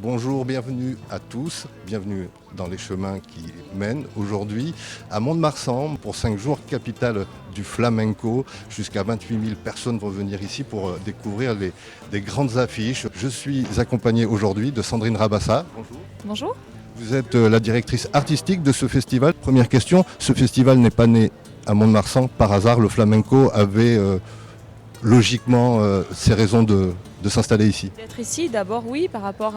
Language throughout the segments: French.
Bonjour, bienvenue à tous, bienvenue dans les chemins qui mènent aujourd'hui à Mont-de-Marsan pour 5 jours, capitale du flamenco. Jusqu'à 28 000 personnes vont venir ici pour découvrir des grandes affiches. Je suis accompagné aujourd'hui de Sandrine Rabassa. Bonjour. Bonjour. Vous êtes la directrice artistique de ce festival. Première question, ce festival n'est pas né à Mont-de-Marsan par hasard. Le flamenco avait logiquement ses raisons de s'installer ici. D'être ici, d'abord oui, par rapport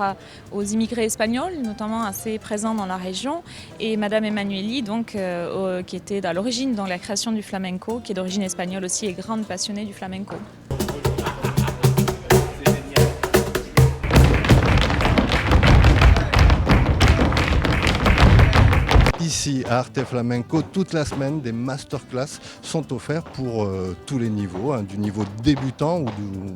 aux immigrés espagnols, notamment assez présents dans la région, et Madame Emanueli, donc, qui était à l'origine dans la création du flamenco, qui est d'origine espagnole aussi et grande passionnée du flamenco. Ici à Arte Flamenco, toute la semaine, des masterclass sont offerts pour tous les niveaux, du niveau débutant ou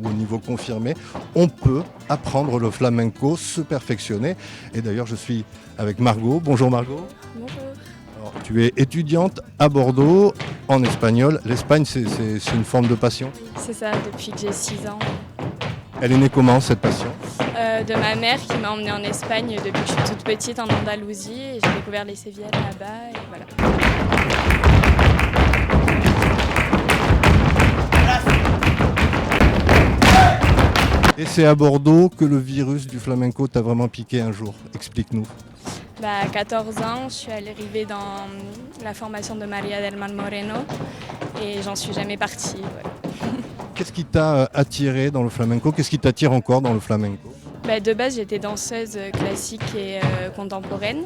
au niveau confirmé. On peut apprendre le flamenco, se perfectionner. Et d'ailleurs, je suis avec Margot. Bonjour Margot. Bonjour. Alors, tu es étudiante à Bordeaux en espagnol. L'Espagne, c'est une forme de passion. C'est ça, depuis que j'ai 6 ans. Elle est née comment cette passion ? De ma mère qui m'a emmenée en Espagne depuis que je suis toute petite en Andalousie. Et j'ai découvert les Sévillanes là-bas et voilà. Et c'est à Bordeaux que le virus du flamenco t'a vraiment piqué un jour. Explique-nous. À 14 ans, je suis arrivée dans la formation de Maria del Mar Moreno et j'en suis jamais partie. Voilà. Qu'est-ce qui t'a attiré dans le flamenco ? Qu'est-ce qui t'attire encore dans le flamenco ? De base, j'étais danseuse classique et contemporaine.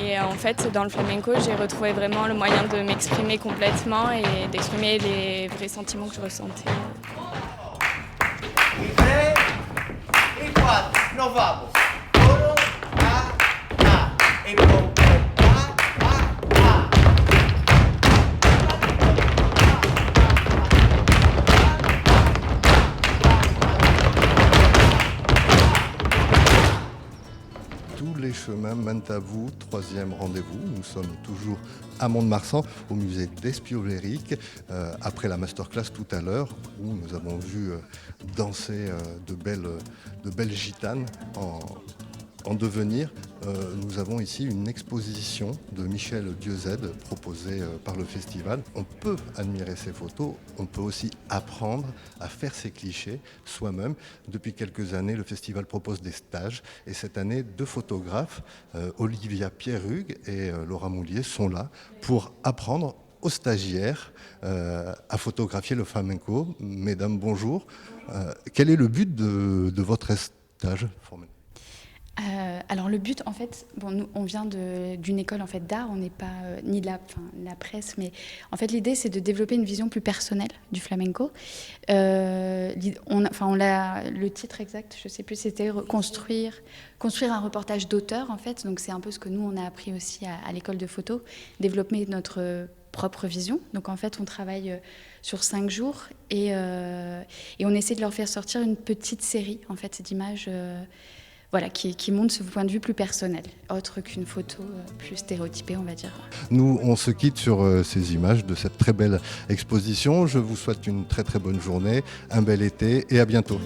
Et en fait, dans le flamenco, j'ai retrouvé vraiment le moyen de m'exprimer complètement et d'exprimer les vrais sentiments que je ressentais. Y 3, y 4, nos vamos. 1, a, y con Tous les chemins mènent à vous, 3e rendez-vous. Nous sommes toujours à Mont-de-Marsan, au musée d'Espiobléric, après la masterclass tout à l'heure, où nous avons vu danser de belles gitanes en devenir. Nous avons ici une exposition de Michel Dieuzède proposée par le festival. On peut admirer ses photos, on peut aussi apprendre à faire ses clichés soi-même. Depuis quelques années, le festival propose des stages et cette année, 2 photographes, Olivia Pierrugue et Laura Moulier, sont là pour apprendre aux stagiaires à photographier le flamenco. Mesdames, bonjour. Quel est le but de votre stage formel ? Alors le but, en fait, nous on vient d'une école en fait d'art, on n'est pas ni de la presse, mais en fait l'idée c'est de développer une vision plus personnelle du flamenco. Le titre exact, je sais plus, c'était construire un reportage d'auteur en fait. Donc c'est un peu ce que nous on a appris aussi à l'école de photo, développer notre propre vision. Donc en fait on travaille sur 5 jours et on essaie de leur faire sortir une petite série en fait d'images. Qui montre ce point de vue plus personnel, autre qu'une photo plus stéréotypée, on va dire. Nous, on se quitte sur ces images de cette très belle exposition. Je vous souhaite une très très bonne journée, un bel été et à bientôt.